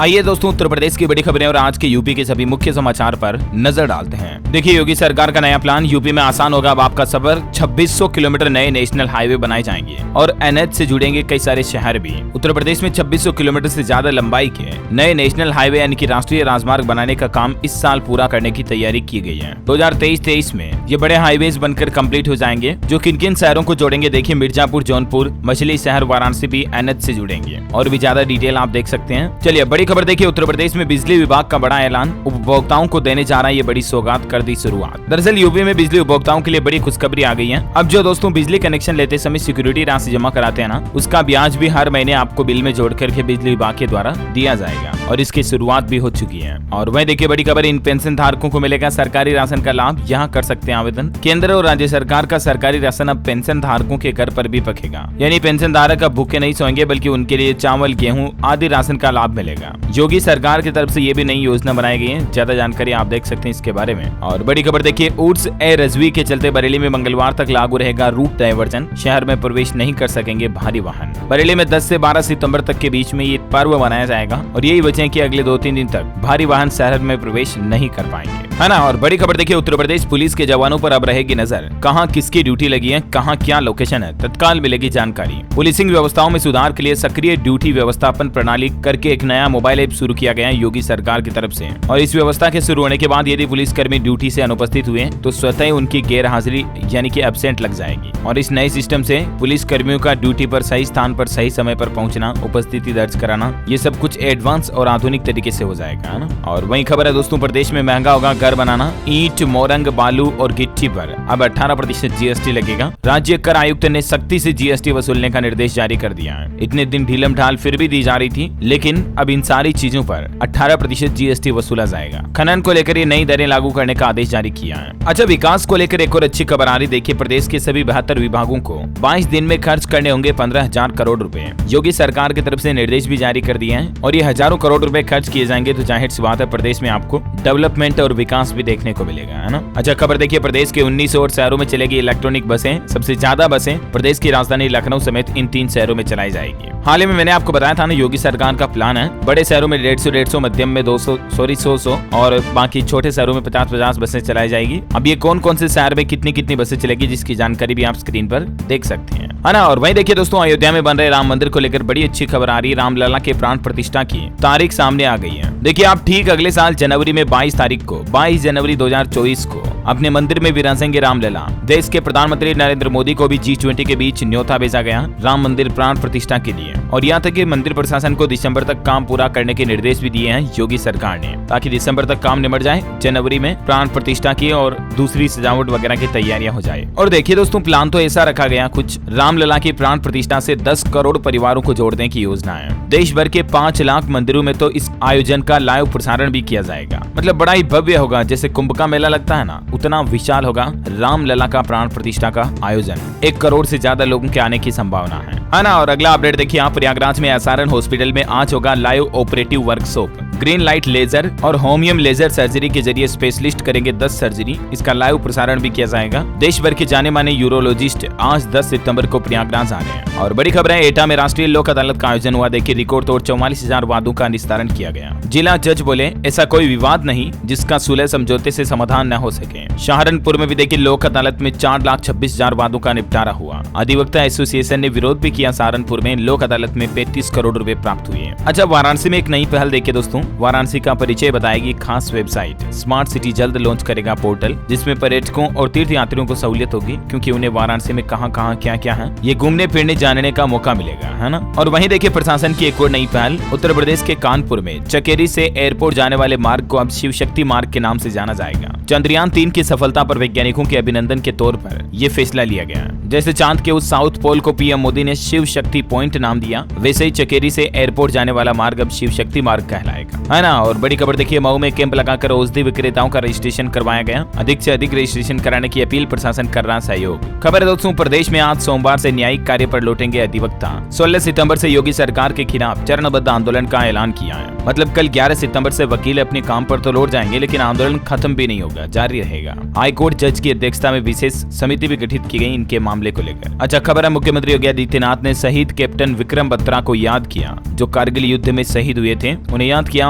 आइए दोस्तों उत्तर प्रदेश की बड़ी खबरें और आज के यूपी के सभी मुख्य समाचार पर नजर डालते हैं। देखिए योगी सरकार का नया प्लान, यूपी में आसान होगा अब आपका सफर। 2600 किलोमीटर नए नेशनल हाईवे बनाए जाएंगे और एनएच से जुड़ेंगे कई सारे शहर भी। उत्तर प्रदेश में 2600 किलोमीटर से ज्यादा लंबाई के नए नेशनल हाईवे यानी कि राष्ट्रीय राजमार्ग बनाने का काम इस साल पूरा करने की तैयारी की गई है। 2023-23 में ये बड़े हाईवेज बनकर कंप्लीट हो जाएंगे जो किन किन शहरों को जोड़ेंगे। देखिए मिर्जापुर, जौनपुर, मछली शहर, वाराणसी भी एनएच से जुड़ेंगे और भी ज्यादा डिटेल आप देख सकते हैं। चलिए बड़ी खबर देखिए, उत्तर प्रदेश में बिजली विभाग का बड़ा ऐलान, उपभोक्ताओं को देने जा रहा है ये बड़ी सौगात, कर दी शुरुआत। दरअसल यूपी में बिजली उपभोक्ताओं के लिए बड़ी खुशखबरी आ गई है। अब जो दोस्तों बिजली कनेक्शन लेते समय सिक्योरिटी राशि जमा कराते हैं ना, उसका ब्याज भी हर महीने आपको बिल में जोड़ करके बिजली विभाग के द्वारा दिया जाएगा और इसकी शुरुआत भी हो चुकी है। और वहीं देखिए बड़ी खबर, इन पेंशन धारकों को मिलेगा सरकारी राशन का लाभ, यहाँ कर सकते हैं आवेदन। केंद्र और राज्य सरकार का सरकारी राशन अब पेंशन धारकों के घर पर भी पकेगा, यानी पेंशन धारक अब भूखे नहीं सोएंगे बल्कि उनके लिए चावल, गेहूं आदि राशन का लाभ मिलेगा। योगी सरकार की तरफ से ये भी नई योजना बनाई गई है, ज्यादा जानकारी आप देख सकते हैं इसके बारे में। और बड़ी खबर देखिए, उर्स ए रजवी के चलते बरेली में मंगलवार तक लागू रहेगा रूट डायवर्जन, शहर में प्रवेश नहीं कर सकेंगे भारी वाहन। बरेली में 10 से 12 सितंबर तक के बीच में ये पर्व मनाया जाएगा और यही वजह है कि अगले 2-3 दिन तक भारी वाहन शहर में प्रवेश नहीं कर पाएंगे, है ना। और बड़ी खबर देखिए, उत्तर प्रदेश पुलिस के जवानों पर अब रहेगी नजर, कहां किसकी ड्यूटी लगी है, कहां क्या लोकेशन है, तत्काल मिलेगी जानकारी। पुलिसिंग व्यवस्थाओं में सुधार के लिए सक्रिय ड्यूटी व्यवस्थापन प्रणाली करके एक नया मोबाइल ऐप शुरू किया गया है योगी सरकार की तरफ से। और इस व्यवस्था के शुरू होने के बाद यदि पुलिसकर्मी ड्यूटी से अनुपस्थित हुए तो स्वतः ही उनकी गैर हाजिरी यानी कि एब्सेंट लग जाएगी। और इस नए सिस्टम से पुलिस कर्मियों का ड्यूटी पर सही स्थान पर सही समय पर पहुंचना, उपस्थिति दर्ज कराना, ये सब कुछ एडवांस और आधुनिक तरीके से हो जाएगा, है ना। और वही खबर है दोस्तों, प्रदेश में महंगा होगा घर बनाना, ईंट, मोरंग, बालू और गिट्टी पर अब 18% जीएसटी लगेगा। राज्य कर आयुक्त ने सख्ती से जीएसटी वसूलने का निर्देश जारी कर दिया है। इतने दिन ढीलम ढाल फिर भी दी जा रही थी, लेकिन अब इन सारी चीजों पर 18% जीएसटी वसूला जाएगा। खनन को लेकर ये नई दरें लागू करने का आदेश जारी किया है। अच्छा, विकास को लेकर एक और अच्छी खबर आ रही, देखिए प्रदेश के सभी 72 विभागों को 22 दिन में खर्च करने होंगे 15,000 करोड़ रुपए। योगी सरकार की तरफ से निर्देश भी जारी कर दिए हैं और ये हजारों करोड़ रुपए खर्च किए जाएंगे तो जाहिर सी बात है प्रदेश में आपको डेवलपमेंट और विकास भी देखने को मिलेगा, है ना। अच्छा खबर देखिए, प्रदेश के 19 और शहरों में चलेगी इलेक्ट्रॉनिक बसें। सबसे ज्यादा बसें प्रदेश की राजधानी लखनऊ समेत इन 3 शहरों में चलाई जाएगी। हाल ही में मैंने आपको बताया था ना, योगी सरकार का प्लान है बड़े शहरों में 150, मध्यम में 100 और बाकी छोटे शहरों में 50 बसें चलाई जाएगी। अब ये कौन कौन से शहर में कितनी बसें चलेगी जिसकी जानकारी भी आप स्क्रीन पर देख सकते हैं, है ना। और वहीं देखिए दोस्तों, अयोध्या में बन रहे राम मंदिर को लेकर बड़ी अच्छी खबर आ रही है। रामलला के प्राण प्रतिष्ठा की तारीख सामने आ गई है। देखिए आप ठीक अगले साल जनवरी में 22 जनवरी 2024 को अपने मंदिर में विराजेंगे रामलला। देश के प्रधानमंत्री नरेंद्र मोदी को भी G20 के बीच न्योता भेजा गया राम मंदिर प्राण प्रतिष्ठा के लिए। और यहाँ तक कि मंदिर प्रशासन को दिसंबर तक काम पूरा करने के निर्देश भी दिए हैं योगी सरकार ने, ताकि दिसंबर तक काम निपट जाए, जनवरी में प्राण प्रतिष्ठा की और दूसरी सजावट वगैरह की तैयारियां हो जाए। और देखिए दोस्तों, प्लान तो ऐसा रखा गया कुछ, रामलला की प्राण प्रतिष्ठा से 10 करोड़ परिवारों को जोड़ने की योजना है। देश भर के 5 लाख मंदिरों में तो इस आयोजन का लाइव प्रसारण भी किया जाएगा। मतलब बड़ा ही भव्य होगा, जैसे कुंभ का मेला लगता है ना, उतना विशाल होगा रामलला का प्राण प्रतिष्ठा का आयोजन। 1 करोड़ से ज्यादा लोगों के आने की संभावना है ना। और अगला अपडेट देखिए आप, प्रयागराज में एसआरएन हॉस्पिटल में आज होगा live operative workshop. Green light laser और होमियम लेजर सर्जरी के जरिए स्पेशलिस्ट करेंगे 10 सर्जरी। इसका लाइव प्रसारण भी किया जाएगा। देश भर के जाने माने यूरोलॉजिस्ट आज 10 सितंबर को प्रयागराज आ रहे हैं। और बड़ी खबर है, एटा में राष्ट्रीय लोक अदालत का आयोजन हुआ। देखिए रिकॉर्ड तोड़ 44,000 वादों का निस्तारण किया गया। जिला जज बोले ऐसा कोई विवाद नहीं जिसका सुलह समझौते से समाधान न हो सके। सहारनपुर में भी देखिए लोक अदालत में 4,26,000 वादों का निपटारा हुआ। अधिवक्ता एसोसिएशन ने विरोध भी किया। सहारनपुर में लोक अदालत में 35 करोड़ रुपए प्राप्त हुए। अच्छा, वाराणसी में एक नई पहल देखिए दोस्तों, वाराणसी का परिचय बताएगी खास वेबसाइट। स्मार्ट सिटी जल्द लॉन्च करेगा पोर्टल, जिसमें पर्यटकों और तीर्थ यात्रियों को सहूलियत होगी, क्योंकि उन्हें वाराणसी में कहां क्या है ये घूमने फिरने जानने का मौका मिलेगा, है ना। और वहीं देखिए प्रशासन की एक और नई पहल, उत्तर प्रदेश के कानपुर में चकेरी से एयरपोर्ट जाने वाले मार्ग को अब शिव शक्ति मार्ग के नाम से जाना जाएगा। चंद्रयान 3 की सफलता पर वैज्ञानिकों के अभिनंदन के तौर पर यह फैसला लिया गया। जैसे चांद के उस साउथ पोल को पीएम मोदी ने शिव शक्ति पॉइंट नाम दिया, वैसे ही चकेरी से एयरपोर्ट जाने वाला मार्ग अब शिव शक्ति मार्ग कहलाएगा, है ना। और बड़ी खबर देखिए, मऊ में कैंप लगाकर औषधि विक्रेताओं का रजिस्ट्रेशन करवाया गया। अधिक से अधिक रजिस्ट्रेशन कराने की अपील, प्रशासन कर रहा सहयोग। खबर है दोस्तों, प्रदेश में आज सोमवार से न्यायिक कार्य पर लौटेंगे अधिवक्ता। 16 सितंबर से योगी सरकार के खिलाफ चरणबद्ध आंदोलन का ऐलान किया है। मतलब कल 11 सितंबर से वकील अपने काम पर तो लौट जाएंगे, लेकिन आंदोलन खत्म भी नहीं होगा, जारी रहेगा। हाईकोर्ट जज की अध्यक्षता में विशेष समिति भी गठित की गई इनके मामले को लेकर। अच्छा खबर है, मुख्यमंत्री योगी आदित्यनाथ ने शहीद कैप्टन विक्रम बत्रा को याद किया, जो कारगिल युद्ध में शहीद हुए थे। उन्हें याद किया,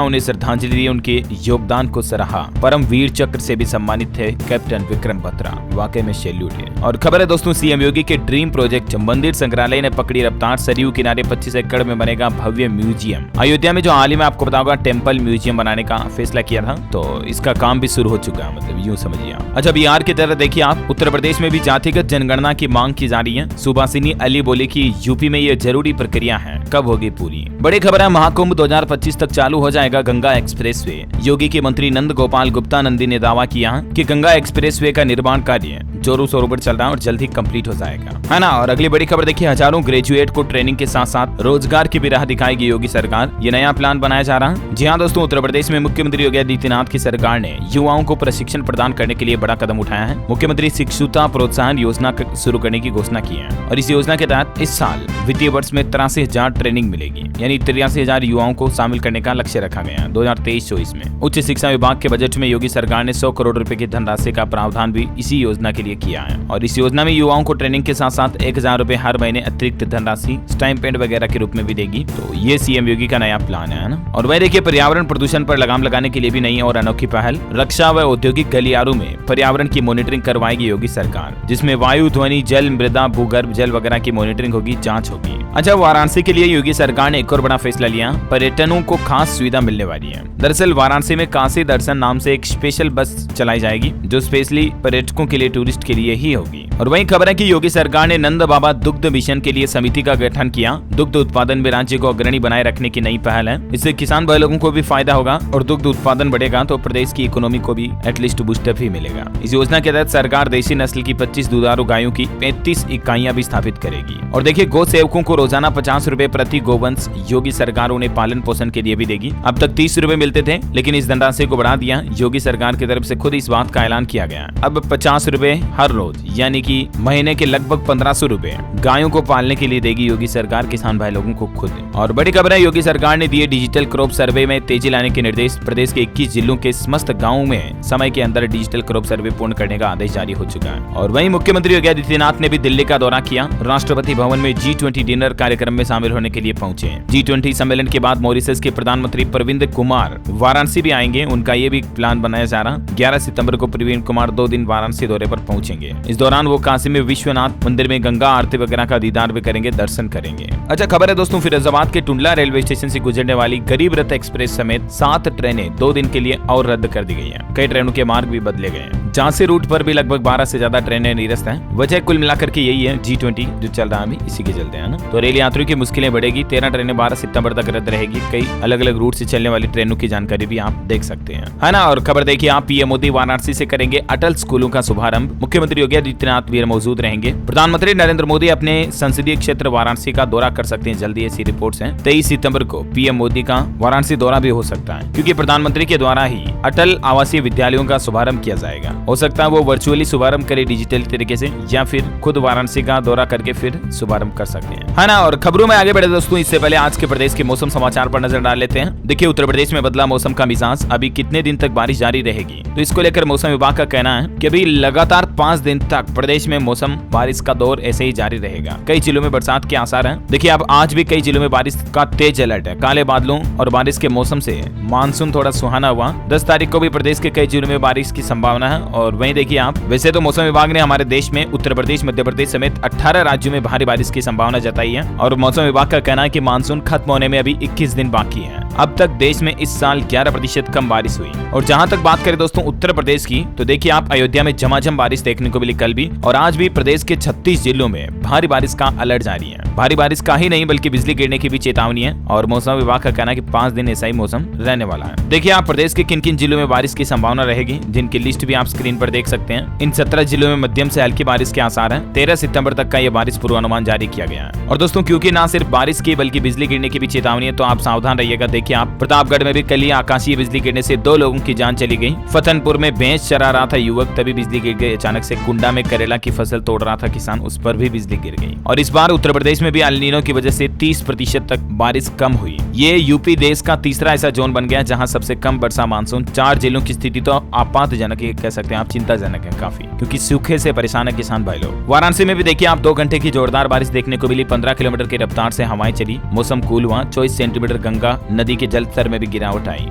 उन्हें श्रद्धांजलि दी, उनके योगदान को सराहा। परम वीर चक्र से भी सम्मानित थे कैप्टन विक्रम बत्रा, वाकई में सैल्यूट है। और खबर है दोस्तों, सीएम योगी के ड्रीम प्रोजेक्ट मंदिर संग्रहालय ने पकड़ी रफ्तार। सरयू किनारे 25 एकड़ में बनेगा भव्य म्यूजियम। अयोध्या में जो हाल ही में आपको बताऊंगा टेम्पल म्यूजियम बनाने का फैसला किया था, तो इसका काम भी शुरू हो चुका है, मतलब यूं समझिए। अच्छा बिहार की तरह देखिए आप, उत्तर प्रदेश में भी जातिगत जनगणना की मांग की जा रही है। सुभाषिनी अली बोली कि यूपी में ये जरूरी प्रक्रिया है, कब होगी पूरी। बड़ी खबर है, महाकुंभ 2025 तक चालू हो जाएगा गंगा एक्सप्रेसवे। योगी के मंत्री नंद गोपाल गुप्ता नंदी ने दावा किया कि गंगा एक्सप्रेसवे का निर्माण कार्य जोरों शोरों पर चल रहा है और जल्द ही कंप्लीट हो जाएगा, है ना। और अगली बड़ी खबर देखिए, हजारों ग्रेजुएट को ट्रेनिंग के साथ साथ रोजगार की भी राह दिखाएगी योगी सरकार। ये नया प्लान बनाया जा रहा है। जी हाँ दोस्तों, उत्तर प्रदेश में मुख्यमंत्री योगी आदित्यनाथ की सरकार ने युवाओं को प्रशिक्षण प्रदान करने के लिए बड़ा कदम उठाया है। मुख्यमंत्री शिक्षुता प्रोत्साहन योजना शुरू करने की घोषणा की है और इस योजना के तहत इस साल वित्तीय वर्ष में 83,000 ट्रेनिंग मिलेगी, यानी 83,000 युवाओं को शामिल करने का लक्ष्य रखा गया है 2023-24 में। उच्च शिक्षा विभाग के बजट में योगी सरकार ने 100 करोड़ रुपए की धनराशि का प्रावधान भी इसी योजना के लिए किया है और इस योजना में युवाओं को ट्रेनिंग के साथ साथ 1,000 रुपए हर महीने अतिरिक्त धनराशि स्टाइपेंड वगैरह के रूप में भी देगी। तो ये सीएम योगी का नया प्लान है ना। और वह देखिए, पर्यावरण प्रदूषण पर लगाम लगाने के लिए भी नई और अनोखी पहल। रक्षा व औद्योगिक गलियारों में पर्यावरण की मॉनिटरिंग करवाएगी योगी सरकार, जिसमें वायु, ध्वनि, जल, मृदा, भूगर्भ जल वगैरह की मॉनिटरिंग होगी, जांच होगी। अच्छा, वाराणसी के लिए योगी सरकार ने एक और बड़ा फैसला लिया, पर्यटकों को खास सुविधा मिलने वाली है। दरअसल वाराणसी में काशी दर्शन नाम से एक स्पेशल बस चलाई जाएगी, जो स्पेशली पर्यटकों के लिए, टूरिस्ट के लिए ही होगी। और वहीं खबर है कि योगी सरकार ने नंद बाबा दुग्ध मिशन के लिए समिति का गठन किया। दुग्ध उत्पादन में राज्य को अग्रणी बनाए रखने की नई पहल है। इससे किसान भाई लोगों को भी फायदा होगा और दुग्ध उत्पादन बढ़ेगा तो प्रदेश की इकोनॉमी को भी एटलीस्ट बूस्टअप ही मिलेगा। इस योजना के तहत सरकार देशी नस्ल की 25 दुधारू गायों की 35 इकाइयां भी स्थापित करेगी। और देखिए, गौ सेवकों को रोजाना 50 रुपए प्रति गोवंश योगी सरकार उन्हें पालन पोषण के लिए भी देगी। अब तक 30 रुपए मिलते थे, लेकिन इस धनराशि को बढ़ा दिया। योगी सरकार की तरफ से खुद इस बात का ऐलान किया गया। अब 50 रुपए हर रोज, यानी कि महीने के लगभग 1500 रुपए गायों को पालने के लिए देगी योगी सरकार किसान भाई लोगों को खुद। और बड़ी खबर है, योगी सरकार ने दिए डिजिटल क्रॉप सर्वे में तेजी लाने के निर्देश। प्रदेश के 21 जिलों के समस्त गाँवों में समय के अंदर डिजिटल क्रॉप सर्वे पूर्ण करने का आदेश जारी हो चुका है। और वहीं मुख्यमंत्री योगी आदित्यनाथ ने भी दिल्ली का दौरा किया। राष्ट्रपति भवन में G20 डिनर कार्यक्रम में शामिल होने के लिए पहुंचे। G20 सम्मेलन के बाद मॉरिशस के प्रधानमंत्री प्रविंद कुमार वाराणसी भी आएंगे। उनका ये भी प्लान बनाया जा रहा। 11 सितंबर को प्रवीण कुमार 2 दिन वाराणसी दौरे पर पहुंचेंगे। इस दौरान वो काशी में विश्वनाथ मंदिर में गंगा आरती वगैरह का दीदार भी करेंगे, दर्शन करेंगे। अच्छा खबर है दोस्तों, फिरोजाबाद के टुंडला रेलवे स्टेशन से गुजरने वाली गरीब रथ एक्सप्रेस समेत 7 ट्रेनें 2 दिन के लिए और रद्द कर दी गई हैं। कई ट्रेनों के मार्ग भी बदले गए हैं। झांसी रूट पर भी लगभग 12 से ज्यादा ट्रेनें निरस्त हैं। वजह कुल मिलाकर के यही है, G20 जो चल रहा है अभी, इसी के चलते है ना। तो रेल यात्रियों की मुश्किलें बढ़ेगी। 13 ट्रेनें 12 सितंबर तक रद्द रहेगी। कई अलग अलग रूट से चलने वाली ट्रेनों की जानकारी भी आप देख सकते हैं, है ना। और खबर देखिए आप, पीएम मोदी वाराणसी से करेंगे अटल स्कूलों का शुभारंभ। मुख्यमंत्री योगी आदित्यनाथ भी मौजूद रहेंगे। प्रधानमंत्री नरेंद्र मोदी अपने संसदीय क्षेत्र वाराणसी का दौरा कर सकते हैं जल्दी, ऐसी रिपोर्ट्स हैं। 23 सितंबर को पीएम मोदी का वाराणसी दौरा भी हो सकता है, क्योंकि प्रधानमंत्री के द्वारा ही अटल आवासीय विद्यालयों का शुभारंभ किया जाएगा। हो सकता है वो वर्चुअली शुभारंभ करे डिजिटल तरीके से, या फिर खुद वाराणसी का दौरा करके फिर शुभारंभ कर सकते हैं, है ना। और खबरों में आगे बढ़े दोस्तों, इससे पहले आज के प्रदेश के मौसम समाचार पर नजर डाल लेते हैं। देखिए, उत्तर प्रदेश में बदला मौसम का मिजाज। अभी कितने दिन तक बारिश जारी रहेगी, तो इसको लेकर मौसम विभाग का कहना है कि अभी लगातार 5 दिन तक प्रदेश में मौसम बारिश का दौर ऐसे ही जारी रहेगा। कई जिलों में बरसात के आसार हैं। देखिए, अब आज भी कई जिलों में बारिश का तेज अलर्ट है। काले बादलों और बारिश के मौसम से मानसून थोड़ा सुहाना हुआ। 10 तारीख को भी प्रदेश के कई जिलों में बारिश की संभावना है। और वहीं देखिए आप, वैसे तो मौसम विभाग ने हमारे देश में उत्तर प्रदेश, मध्य प्रदेश समेत 18 राज्यों में भारी बारिश की संभावना जताई है। और मौसम विभाग का कहना है कि मानसून खत्म होने में अभी 21 दिन बाकी है। अब तक देश में इस साल 11% कम बारिश हुई। और जहां तक बात करें दोस्तों उत्तर प्रदेश की, तो देखिए आप, अयोध्या में झमाझम बारिश देखने को मिली कल भी। और आज भी प्रदेश के 36 जिलों में भारी बारिश का अलर्ट जारी है। भारी बारिश का ही नहीं बल्कि बिजली गिरने की भी चेतावनी है। और मौसम विभाग का कहना है कि 5 दिन ऐसा ही मौसम रहने वाला है। देखिए आप, प्रदेश के किन किन जिलों में बारिश की संभावना रहेगी, जिनकी लिस्ट भी आप स्क्रीन पर देख सकते हैं। इन 17 जिलों में मध्यम से हल्की बारिश के आसार हैं। 13 सितंबर तक का यह बारिश पूर्वानुमान जारी किया गया है। और दोस्तों, क्योंकि न सिर्फ बारिश की बल्कि बिजली गिरने की भी चेतावनी है, तो आप सावधान रहिएगा। देखिए देखिए आप, प्रतापगढ़ में भी कल ही आकाशीय बिजली गिरने से 2 लोगों की जान चली गई। फतनपुर में भैंस चरा रहा था युवक, तभी बिजली गिर गई अचानक से। कुंडा में करेला की फसल तोड़ रहा था किसान, उस पर भी बिजली गिर गई। और इस बार उत्तर प्रदेश में भी एल नीनो की वजह से 30% तक बारिश कम हुई। ये यूपी देश का तीसरा ऐसा जोन बन गया जहां सबसे कम वर्षा मानसून। 4 जिलों की स्थिति तो आपातजनक कह सकते हैं आप, चिंताजनक है काफी, क्योंकि सूखे से परेशान है किसान भाई लोग। वाराणसी में भी देखिए आप 2 घंटे की जोरदार बारिश देखने को मिली। 15 किलोमीटर की रफ्तार से हवाएं चली, मौसम कूल हुआ। 24 सेंटीमीटर गंगा नदी के जल स्तर में भी गिरावट आई।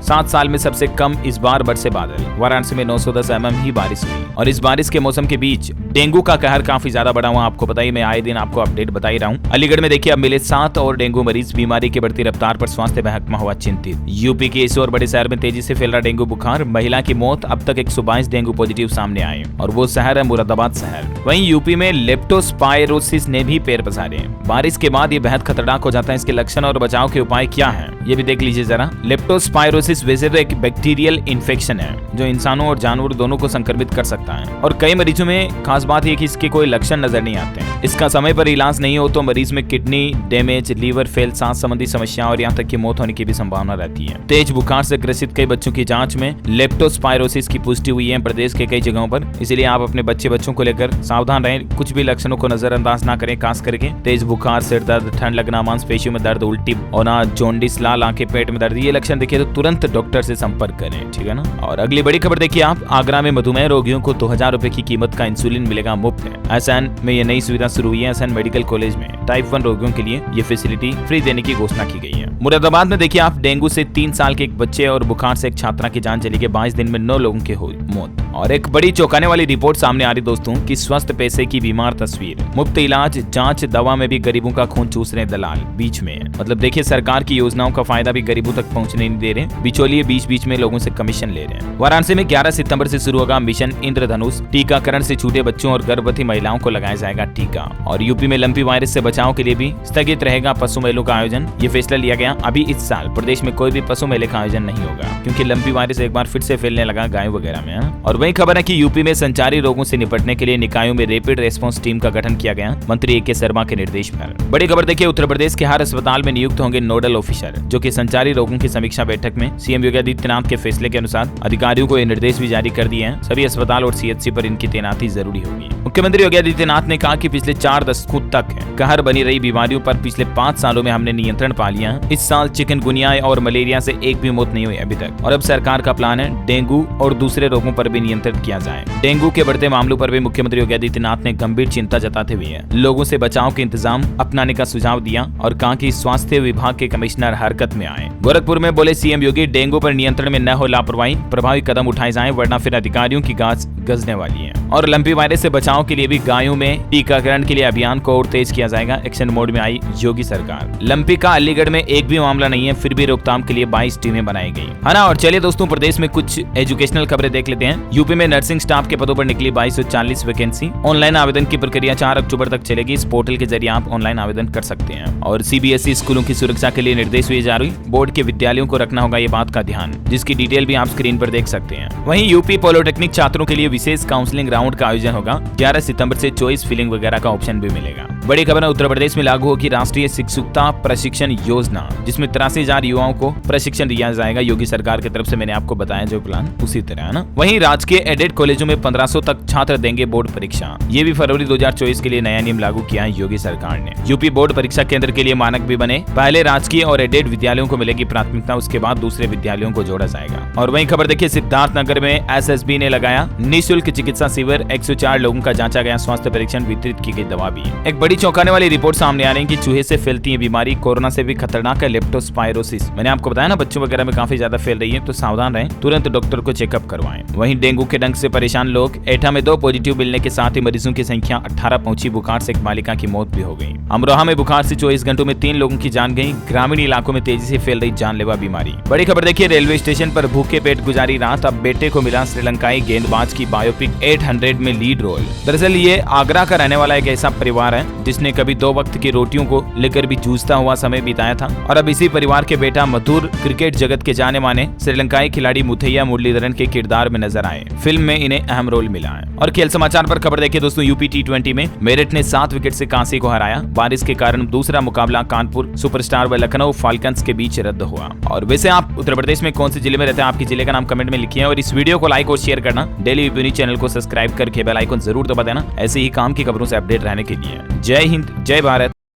7 साल में सबसे कम इस बार बरसे बादल। वाराणसी में 910 mm ही बारिश हुई। और इस बारिश के मौसम के बीच डेंगू का कहर काफी ज्यादा बढ़ा हुआ, आपको पता ही, मैं आए दिन आपको अपडेट बता ही रहा हूँ। अलीगढ़ में देखिए अब मिले 7 और डेंगू मरीज। बीमारी की बढ़ती रफ्तार पर स्वास्थ्य महकमा हुआ चिंतित। यूपी के इस और बड़े शहर में तेजी से फैल रहा डेंगू बुखार। महिला की मौत, अब तक 122 डेंगू पॉजिटिव सामने आए और वो शहर है मुरादाबाद शहर। वहीं यूपी में लेप्टोस्पायरोसिस ने भी पैर पसारे। बारिश के बाद ये बेहद खतरनाक हो जाता है। इसके लक्षण और बचाव के उपाय क्या हैं, ये भी देख लीजिए जरा। लेप्टोस्पायरोसिस वैसे तो एक बैक्टीरियल इन्फेक्शन है जो इंसानों और जानवर दोनों को संक्रमित कर सकता है और कई मरीजों में खास बात यह कि इसके कोई लक्षण नजर नहीं आते हैं। इसका समय पर इलाज नहीं हो तो मरीज में किडनी डैमेज, लीवर फेल, सांस संबंधी समस्या और यहाँ तक कि मौत होने की भी संभावना रहती है। तेज बुखार से ग्रसित कई बच्चों की जांच में लेप्टोस्पायरोसिस की पुष्टि हुई है प्रदेश के कई जगहों पर। इसलिए आप अपने बच्चों को लेकर सावधान रहें, कुछ भी लक्षणों को नजरअंदाज ना करें। खास करके तेज बुखार, सिर दर्द, ठंड लगना, मांसपेशियों में दर्द, उल्टी होना, जॉन्डिस, लाल आंखें, पेट में दर्द, ये लक्षण दिखे तो तुरंत डॉक्टर से संपर्क करें, ठीक है ना। और अगली बड़ी खबर देखिए आप, आगरा में मधुमेह रोगियों को 2000 रुपए की कीमत का इंसुलिन मिलेगा मुफ्त है। एसएन में ये नई सुविधा शुरू हुई है। एसएन मेडिकल कॉलेज में टाइप 1 रोगियों के लिए ये फैसिलिटी फ्री देने की घोषणा की गई है। मुरादाबाद में देखिए आप, डेंगू से 3 साल के एक बच्चे और बुखार से एक छात्रा की जान चली गई। 22 दिन में 9 लोगों की हुई मौत। और एक बड़ी चौंकाने वाली रिपोर्ट सामने आ रही दोस्तों की स्वस्थ पैसे की बीमार तस्वीर। मुफ्त इलाज, जांच, दवा में भी गरीबों का खून चूस रहे दलाल बीच में। मतलब देखिए सरकार की योजनाओं का फायदा भी गरीबों तक पहुंचने नहीं दे रहे, बिचौलिए बीच में लोगों से कमीशन ले रहे हैं। वाराणसी में 11 सितंबर से शुरू होगा मिशन इंद्रधनुष। टीकाकरण से छूटे बच्चों और गर्भवती महिलाओं को लगाया जाएगा टीका। और यूपी में लंपी वायरस से बचाव के लिए भी स्थगित रहेगा पशु मेलों का आयोजन। ये फैसला लिया गया। अभी इस साल प्रदेश में कोई भी पशु मेले का आयोजन नहीं होगा क्योंकि लंपी वायरस एक बार फिर से फैलने लगा गायों वगैरह में। और वही खबर है कि यूपी में संचारी रोगों से निपटने के लिए निकायों में रैपिड रेस्पॉन्स टीम का गठन किया गया, मंत्री ए.के. शर्मा के निर्देश पर। बड़ी खबर देखिए, उत्तर प्रदेश के हर अस्पताल में नियुक्त होंगे नोडल ऑफिसर, जो कि संचारी रोगों की समीक्षा बैठक में सीएम योगी आदित्यनाथ के फैसले के अनुसार अधिकारियों को ये निर्देश भी जारी कर दिए हैं। सभी अस्पताल और सीएचसी पर इनकी तैनाती जरूरी होगी। मुख्यमंत्री योगी आदित्यनाथ ने कहा कि पिछले 4 दशकों तक कहर बनी रही बीमारियों पर पिछले 5 सालों में हमने नियंत्रण पा लिया है। इस साल चिकनगुनिया और मलेरिया से एक भी मौत नहीं हुई अभी तक। और अब सरकार का प्लान है डेंगू और दूसरे रोगों पर भी नियंत्रण किया जाए। डेंगू के बढ़ते मामलों पर भी मुख्यमंत्री योगी आदित्यनाथ ने गंभीर चिंता जताते हुए लोगों से बचाव के इंतजाम अपनाने का सुझाव दिया और कहा कि स्वास्थ्य विभाग के कमिश्नर हरकत में आए। गोरखपुर में बोले सीएम योगी, डेंगू पर नियंत्रण में न हो लापरवाही, प्रभावी कदम उठाए जाएं वरना फिर अधिकारियों की गाज गजने वाली है। और लंपी वायरस से बचाव के लिए भी गायों में टीकाकरण के लिए अभियान को और तेज किया जाएगा। एक्शन मोड में आई योगी सरकार। लंपी का अलीगढ़ में एक भी मामला नहीं है, फिर भी रोकथाम के लिए 22 टीमें बनाई गई है ना। और चलिए दोस्तों, प्रदेश में कुछ एजुकेशनल खबरें देख लेते हैं। यूपी में नर्सिंग स्टाफ के पदों पर निकली 2240 वैकेंसी। ऑनलाइन आवेदन की प्रक्रिया 4 अक्टूबर तक चलेगी। इस पोर्टल के जरिए आप ऑनलाइन आवेदन कर सकते हैं। और सीबीएसई स्कूलों की सुरक्षा के लिए निर्देश हुए जारी। बोर्ड के विद्यालयों को रखना होगा ये बात का ध्यान, जिसकी डिटेल भी आप स्क्रीन पर देख सकते हैं। वहीं यूपी पॉलिटेक्निक छात्रों के लिए विशेष काउंसलिंग राउंड का आयोजन होगा। 11 सितंबर से चॉइस फिलिंग वगैरह का ऑप्शन भी मिलेगा। बड़ी खबर है, उत्तर प्रदेश में लागू होगी राष्ट्रीय शिक्षुता प्रशिक्षण योजना, जिसमें 83,000 युवाओं को प्रशिक्षण दिया जाएगा। योगी सरकार की तरफ से मैंने आपको बताया जो प्लान उसी तरह है ना। वहीं राजकीय एडेड कॉलेजों में 1500 तक छात्र देंगे बोर्ड परीक्षा। ये भी फरवरी 2024 के लिए नया नियम लागू किया है योगी सरकार ने। यूपी बोर्ड परीक्षा केंद्र के लिए मानक भी बने। पहले राजकीय और एडेड विद्यालयों को मिलेगी प्राथमिकता, उसके बाद दूसरे विद्यालयों को जोड़ा जाएगा। और वहीं खबर देखिए, सिद्धार्थनगर में एसएसबी ने लगाया निःशुल्क चिकित्सा शिविर। 104 लोगों का जांचा गया, स्वास्थ्य परीक्षण, वितरित की गई दवा भी। एक बड़ी चौंकाने वाली रिपोर्ट सामने आ रही है कि चूहे से फैलती है बीमारी, कोरोना से भी खतरनाक है लेप्टोस्पायरोसिस। मैंने आपको बताया ना बच्चों वगैरह में काफी ज्यादा फैल रही है, तो सावधान रहें, तुरंत डॉक्टर को चेकअप करवाएं। वहीं डेंगू के डंक से परेशान लोग। एटा में 2 पॉजिटिव मिलने के साथ ही मरीजों की संख्या 18 पहुंची। बुखार से एक बालिका की मौत भी हो गई। अमरोहा में बुखार से 24 घंटों में 3 लोगों की जान गई। ग्रामीण इलाकों में तेजी से फैल रही जानलेवा बीमारी। बड़ी खबर देखिए, रेलवे स्टेशन पर भूखे पेट गुजारी रात, अब बेटे को मिला श्रीलंकाई गेंदबाज की बायोपिक 800 में लीड रोल। दरअसल ये आगरा का रहने वाला एक ऐसा परिवार है जिसने कभी 2 वक्त की रोटियों को लेकर भी जूझता हुआ समय बिताया था और अब इसी परिवार के बेटा मधुर क्रिकेट जगत के जाने माने श्रीलंकाई खिलाड़ी मुथैया मुरलीधरन के किरदार में नजर आए। फिल्म में इन्हें अहम रोल मिला है। और खेल समाचार पर खबर देखिए दोस्तों, यूपी T20 में मेरठ ने 7 विकेट से कांसी को हराया। बारिश के कारण दूसरा मुकाबला कानपुर सुपरस्टार व लखनऊ फाल्कन्स के बीच रद्द हुआ। और वैसे आप उत्तर प्रदेश में कौन से जिले में रहते हैं, आपके जिले का नाम कमेंट में लिखिए और इस वीडियो को लाइक और शेयर करना, डेली यूपी न्यूज चैनल को सब्सक्राइब करके बेल आइकन जरूर दबा देना ऐसे ही काम की खबरों से अपडेट रहने के लिए। जय हिंद, जय भारत।